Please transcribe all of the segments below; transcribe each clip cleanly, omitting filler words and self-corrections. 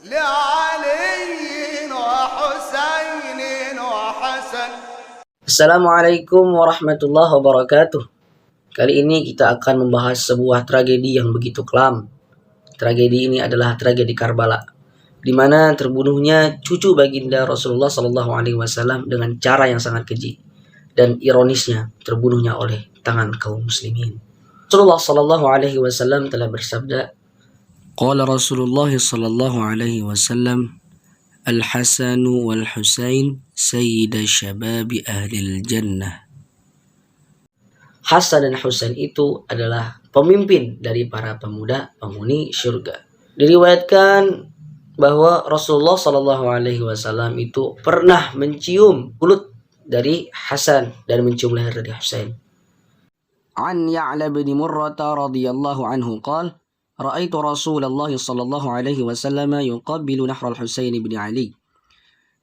لعلي وحسين وحسن. Assalamualaikum warahmatullahi wabarakatuh. Kali ini kita akan membahas sebuah tragedi yang begitu kelam. Tragedi ini adalah tragedi Karbala, di mana terbunuhnya cucu baginda Rasulullah SAW dengan cara yang sangat keji, dan ironisnya terbunuhnya oleh tangan kaum muslimin. Rasulullah SAW telah bersabda, Qala Rasulullah SAW, Al-Hasan wal-Husain sayyida syababi ahlil jannah. Hasan dan Husain itu adalah pemimpin dari para pemuda penghuni surga. Diriwayatkan bahwa Rasulullah SAW itu pernah mencium mulut dari Hasan dan mencium leher dari Husain. An Ya'la bin Murrah radhiyallahu anhu qala Ra'aitu Rasulullah sallallahu alaihi wasallam yuqabbilu nahra al-Husain bin Ali.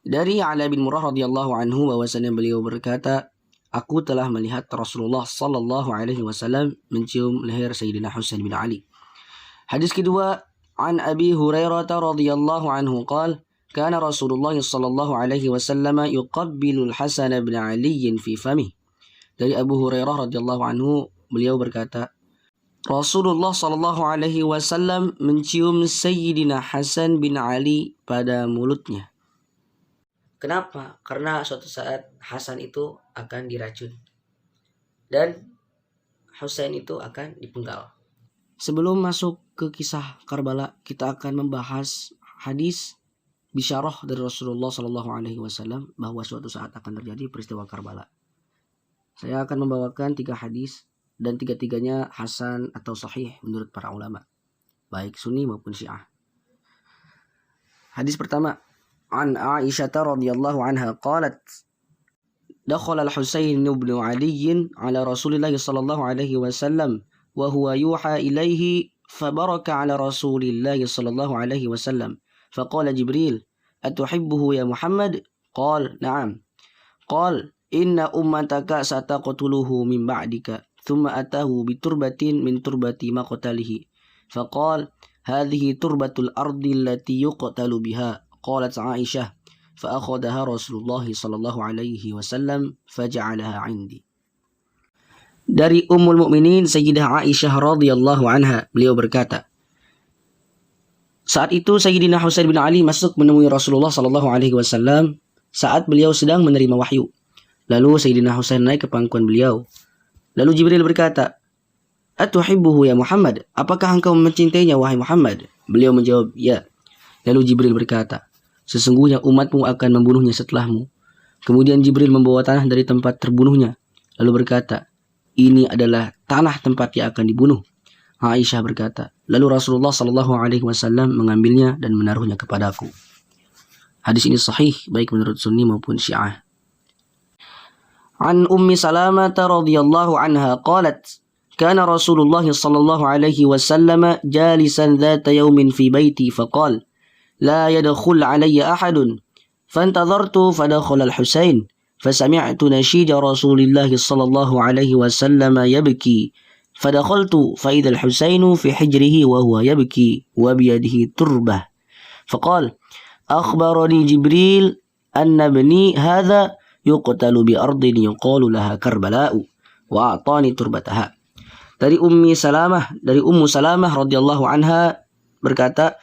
Dari Ya'la bin Murrah radhiyallahu anhu bahwasanya beliau berkata, aku telah melihat Rasulullah sallallahu alaihi wasallam mencium leher Sayyidina Husain bin Ali. Hadis kedua, an Abi Hurairah radhiyallahu anhu qala kana Rasulullah sallallahu alaihi wasallam yuqabbilu al-Hasan bin Ali fi famih. Dari Abu Hurairah radhiyallahu anhu beliau berkata, Rasulullah Shallallahu Alaihi Wasallam mencium Sayyidina Hasan bin Ali pada mulutnya. Kenapa? Karena suatu saat Hasan itu akan diracun dan Husain itu akan dipenggal. Sebelum masuk ke kisah Karbala, kita akan membahas hadis bisyarah dari Rasulullah Shallallahu Alaihi Wasallam bahwa suatu saat akan terjadi peristiwa Karbala. Saya akan membawakan 3 hadis. Dan tiga-tiganya hasan atau sahih menurut para ulama, baik Sunni maupun Syiah. Hadis pertama, an Aisyah radhiyallahu anha qalat, dakhala al-Husain ibn Ali ala Rasulillah sallallahu alaihi wasallam wa huwa yuha ilaihi fabaraka ala Rasulillah sallallahu alaihi wasallam faqala Jibril atuhibbuhu ya Muhammad qala na'am qala inna ummataka sataqtuluhu min ba'dika ثم أتاه بتربة من تربة مقتله فقال هذه تربة الأرض التي يقتل بها قالت عائشة فأخذها رسول الله صلى الله عليه وسلم فجعلها عندي. Dari Ummul Mukminin Sayyidah Aisyah radhiyallahu anha, beliau berkata, saat itu Sayyidina Husain bin Ali masuk menemui Rasulullah sallallahu alaihi wasallam saat beliau sedang menerima wahyu. Lalu Sayyidina Husain naik ke pangkuan beliau. Lalu Jibril berkata, Atuhibbuhu ya Muhammad, apakah engkau mencintainya wahai Muhammad? Beliau menjawab, ya. Lalu Jibril berkata, sesungguhnya umatmu akan membunuhnya setelahmu. Kemudian Jibril membawa tanah dari tempat terbunuhnya. Lalu berkata, ini adalah tanah tempat yang akan dibunuh. Aisyah berkata, lalu Rasulullah SAW mengambilnya dan menaruhnya kepadaku. Hadis ini sahih baik menurut Sunni maupun Syiah. عن أم سلامة رضي الله عنها قالت كان رسول الله صلى الله عليه وسلم جالسا ذات يوم في بيتي فقال لا يدخل علي أحد فانتظرت فدخل الحسين فسمعت نشيد رسول الله صلى الله عليه وسلم يبكي فدخلت فإذا الحسين في حجره وهو يبكي وبيده تربة فقال أخبرني جبريل أن ابني هذا yuqtalu bi ardin yuqalu laha Karbala wa a'tani turbataha. Dari Ummu Salamah radhiyallahu anha berkata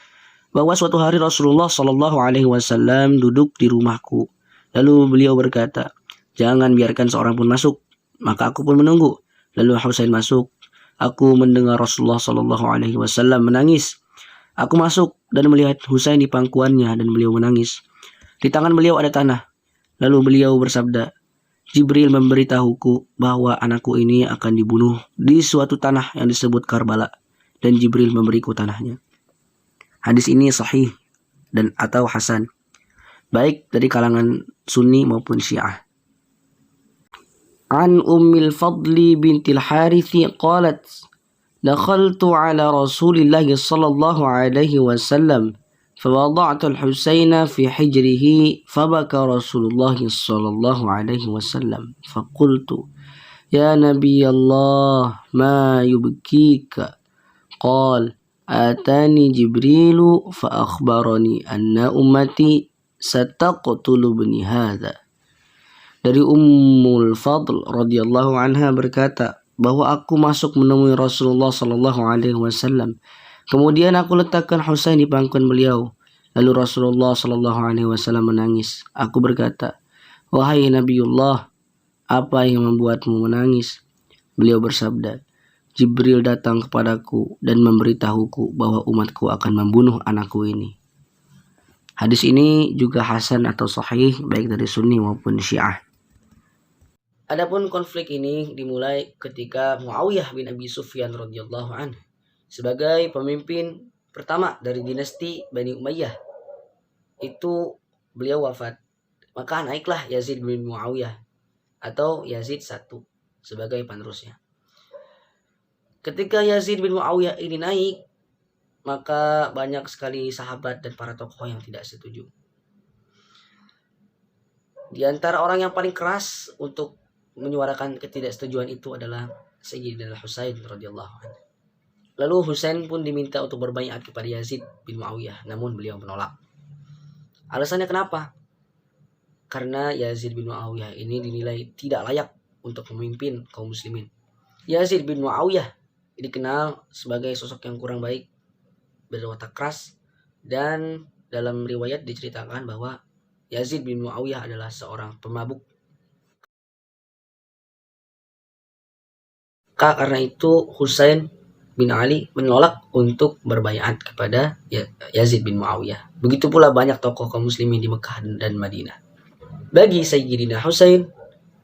bahwa suatu hari Rasulullah sallallahu alaihi wasallam duduk di rumahku. Lalu beliau berkata, "Jangan biarkan seorang pun masuk." Maka aku pun menunggu. Lalu Husain masuk. Aku mendengar Rasulullah sallallahu alaihi wasallam menangis. Aku masuk dan melihat Husain di pangkuannya dan beliau menangis. Di tangan beliau ada tanah. Lalu beliau bersabda, Jibril memberitahuku bahwa anakku ini akan dibunuh di suatu tanah yang disebut Karbala, dan Jibril memberiku tanahnya. Hadis ini sahih dan atau hasan, baik dari kalangan Sunni maupun Syiah. An Ummil Fadli bintil Harithi qalat, dakhaltu ala Rasulillah sallallahu alaihi wasallam فوضعت الحسين في حجره فبكى رسول الله صلى الله عليه وسلم فقلت يا نبي الله ما يبكيك قال atani Jibrilu fa akhbarani anna ummati sataqtulu bani hadza. Dari Ummul Fadl radhiyallahu anha berkata bahwa aku masuk menemui Rasulullah sallallahu alaihi wasallam. Kemudian aku letakkan Husain di pangkuan beliau. Lalu Rasulullah sallallahu alaihi wasallam menangis. Aku berkata, "Wahai Nabiullah, apa yang membuatmu menangis?" Beliau bersabda, "Jibril datang kepadaku dan memberitahuku bahwa umatku akan membunuh anakku ini." Hadis ini juga hasan atau sahih baik dari Sunni maupun Syiah. Adapun konflik ini dimulai ketika Muawiyah bin Abi Sufyan radhiyallahu anhu sebagai pemimpin pertama dari dinasti Bani Umayyah itu beliau wafat. Maka naiklah Yazid bin Muawiyah atau Yazid I sebagai penerusnya. Ketika Yazid bin Muawiyah ini naik, maka banyak sekali sahabat dan para tokoh yang tidak setuju. Di antara orang yang paling keras untuk menyuarakan ketidaksetujuan itu adalah Sayyidina Husain radhiyallahu anhu. Lalu Husain pun diminta untuk berbaiat kepada Yazid bin Muawiyah, namun beliau menolak. Alasannya kenapa? Karena Yazid bin Muawiyah ini dinilai tidak layak untuk memimpin kaum muslimin. Yazid bin Muawiyah dikenal sebagai sosok yang kurang baik, berwatak keras, dan dalam riwayat diceritakan bahwa Yazid bin Muawiyah adalah seorang pemabuk. Karena itu Husain bin Ali menolak untuk berbaiat kepada Yazid bin Muawiyah. Begitu pula banyak tokoh kaum muslimin di Mekah dan Madinah. Bagi Sayyidina Husain,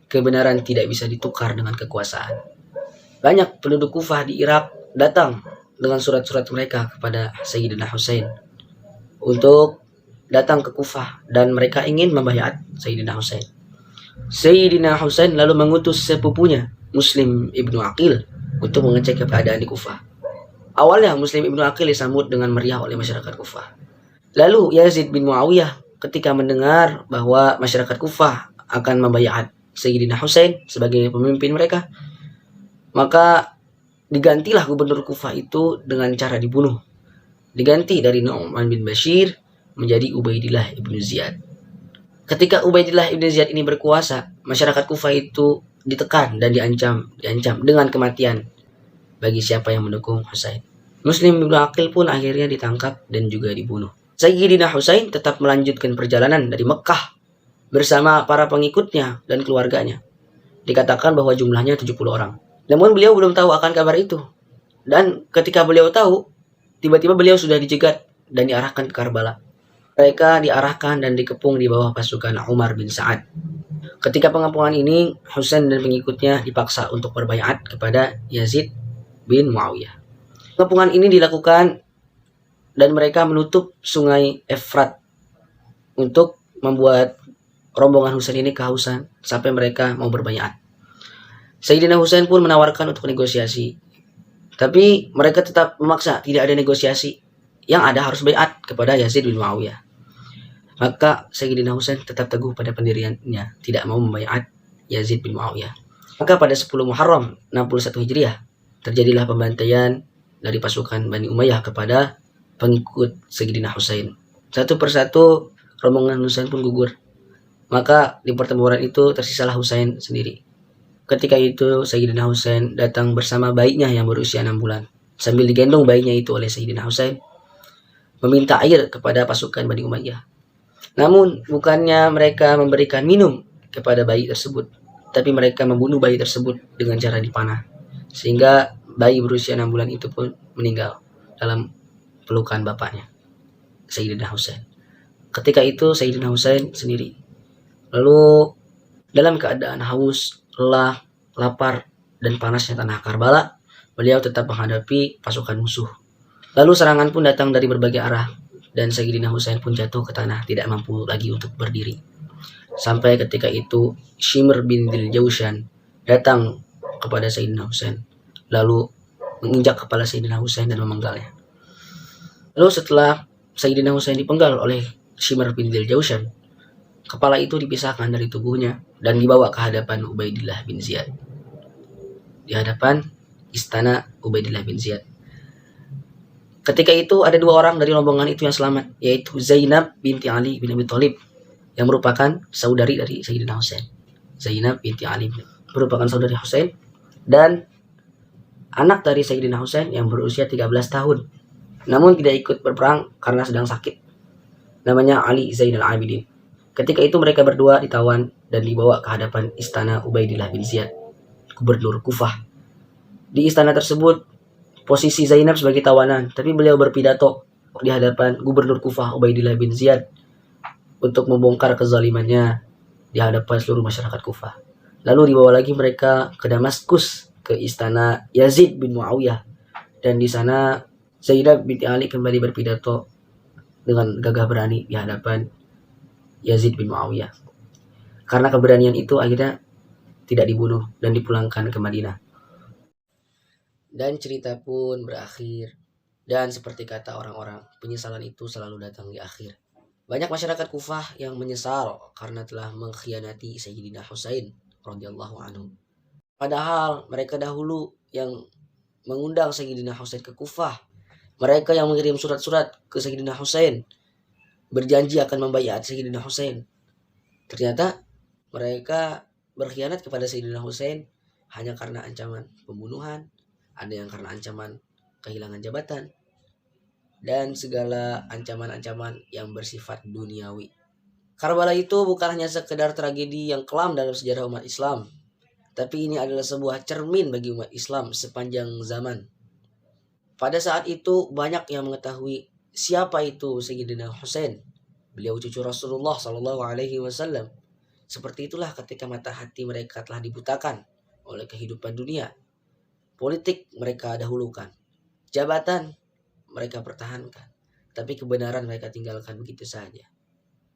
kebenaran tidak bisa ditukar dengan kekuasaan. Banyak penduduk Kufah di Irak datang dengan surat-surat mereka kepada Sayyidina Husain untuk datang ke Kufah dan mereka ingin membaiat Sayyidina Husain. Sayyidina Husain lalu mengutus sepupunya Muslim Ibnu Aqil untuk mengecek keadaan di Kufah. Awalnya Muslim Ibnu Aqil disambut dengan meriah oleh masyarakat Kufah. Lalu Yazid bin Muawiyah ketika mendengar bahwa masyarakat Kufah akan membaiat Sayyidina Husain sebagai pemimpin mereka, maka digantilah gubernur Kufah itu dengan cara dibunuh. Diganti dari Nu'man bin Bashir menjadi Ubaidillah ibnu Ziyad. Ketika Ubaidillah ibnu Ziyad ini berkuasa, masyarakat Kufah itu ditekan dan diancam dengan kematian bagi siapa yang mendukung Husain. Muslim Ibnu Aqil pun akhirnya ditangkap dan juga dibunuh. Sayyidina Husain tetap melanjutkan perjalanan dari Mekah bersama para pengikutnya dan keluarganya. Dikatakan bahwa jumlahnya 70 orang. Namun beliau belum tahu akan kabar itu. Dan ketika beliau tahu, tiba-tiba beliau sudah dijegat dan diarahkan ke Karbala. Mereka diarahkan dan dikepung di bawah pasukan Umar bin Sa'ad. Ketika pengepungan ini, Husain dan pengikutnya dipaksa untuk berbaiat kepada Yazid bin Muawiyah. Pengepungan ini dilakukan dan mereka menutup sungai Efrat untuk membuat rombongan Husain ini kehausan sampai mereka mau berbaiat. Sayyidina Husain pun menawarkan untuk negosiasi. Tapi mereka tetap memaksa, tidak ada negosiasi. Yang ada harus baiat kepada Yazid bin Muawiyah. Maka Sayyidina Husain tetap teguh pada pendiriannya, tidak mau membaiat Yazid bin Muawiyah. Maka pada 10 Muharram 61 Hijriah, terjadilah pembantaian dari pasukan Bani Umayyah kepada pengikut Sayyidina Husain. Satu persatu rombongan Husain pun gugur. Maka di pertempuran itu tersisalah Husain sendiri. Ketika itu Sayyidina Husain datang bersama bayinya yang berusia 6 bulan. Sambil digendong bayinya itu oleh Sayyidina Husain, meminta air kepada pasukan Bani Umayyah. Namun bukannya mereka memberikan minum kepada bayi tersebut, tapi mereka membunuh bayi tersebut dengan cara dipanah. Sehingga bayi berusia 6 bulan itu pun meninggal dalam pelukan bapaknya, Sayyidina Husain. Ketika itu Sayyidina Husain sendiri. Lalu dalam keadaan haus, lelah, lapar, dan panasnya tanah Karbala, beliau tetap menghadapi pasukan musuh. Lalu serangan pun datang dari berbagai arah, dan Sayyidina Husain pun jatuh ke tanah, tidak mampu lagi untuk berdiri. Sampai ketika itu Shimr bin Dhil Jawshan datang kepada Sayyidina Husain, lalu menginjak kepala Sayyidina Husain dan memenggalnya. Lalu setelah Sayyidina Husain dipenggal oleh Shimr bin Dhil Jawshan, kepala itu dipisahkan dari tubuhnya dan dibawa ke hadapan Ubaidillah bin Ziyad. Di hadapan istana Ubaidillah bin Ziyad. Ketika itu ada dua orang dari rombongan itu yang selamat, yaitu Zainab binti Ali bin Abi Thalib yang merupakan saudari dari Sayyidina Husain. Zainab binti Ali merupakan saudari Husain, dan anak dari Sayyidina Husain yang berusia 13 tahun. Namun tidak ikut berperang karena sedang sakit. Namanya Ali Zainal Abidin. Ketika itu mereka berdua ditawan dan dibawa ke hadapan istana Ubaidillah bin Ziyad, gubernur Kufah. Di istana tersebut, posisi Zainab sebagai tawanan, tapi beliau berpidato di hadapan gubernur Kufah Ubaidillah bin Ziyad untuk membongkar kezalimannya di hadapan seluruh masyarakat Kufah. Lalu dibawa lagi mereka ke Damaskus, ke istana Yazid bin Muawiyah, dan di sana Zainab binti Ali kembali berpidato dengan gagah berani di hadapan Yazid bin Muawiyah. Karena keberanian itu akhirnya tidak dibunuh dan dipulangkan ke Madinah. Dan cerita pun berakhir. Dan seperti kata orang-orang, penyesalan itu selalu datang di akhir. Banyak masyarakat Kufah yang menyesal karena telah mengkhianati Sayyidina Husain radhiyallahu anhu. Padahal mereka dahulu yang mengundang Sayyidina Husain ke Kufah. Mereka yang mengirim surat-surat ke Sayyidina Husain, berjanji akan membayar Sayyidina Husain. Ternyata mereka berkhianat kepada Sayyidina Husain hanya karena ancaman pembunuhan, ada yang karena ancaman kehilangan jabatan, dan segala ancaman-ancaman yang bersifat duniawi. Karbala itu bukan hanya sekedar tragedi yang kelam dalam sejarah umat Islam, tapi ini adalah sebuah cermin bagi umat Islam sepanjang zaman. Pada saat itu banyak yang mengetahui siapa itu Sayyidina Husain. Beliau cucu Rasulullah Shallallahu Alaihi Wasallam. Seperti itulah ketika mata hati mereka telah dibutakan oleh kehidupan dunia. Politik mereka dahulukan, jabatan mereka pertahankan, tapi kebenaran mereka tinggalkan begitu saja.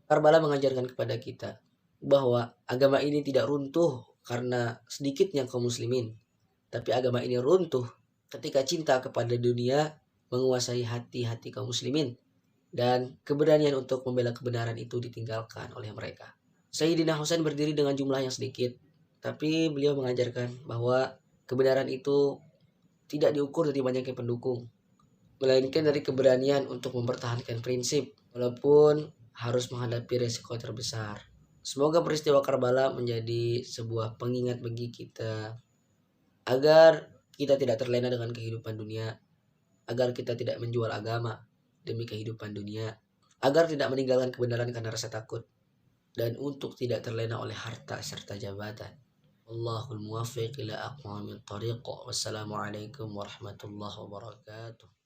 Karbala mengajarkan kepada kita bahwa agama ini tidak runtuh karena sedikitnya kaum muslimin, tapi agama ini runtuh ketika cinta kepada dunia menguasai hati-hati kaum muslimin dan keberanian untuk membela kebenaran itu ditinggalkan oleh mereka. Sayyidina Husain berdiri dengan jumlah yang sedikit, tapi beliau mengajarkan bahwa kebenaran itu tidak diukur dari banyaknya pendukung, melainkan dari keberanian untuk mempertahankan prinsip walaupun harus menghadapi resiko terbesar. Semoga peristiwa Karbala menjadi sebuah pengingat bagi kita agar kita tidak terlena dengan kehidupan dunia, agar kita tidak menjual agama demi kehidupan dunia, agar tidak meninggalkan kebenaran karena rasa takut, dan untuk tidak terlena oleh harta serta jabatan. Allahul muwaffiq ila aqwamit thariq. Wassalamualaikum warahmatullahi wabarakatuh.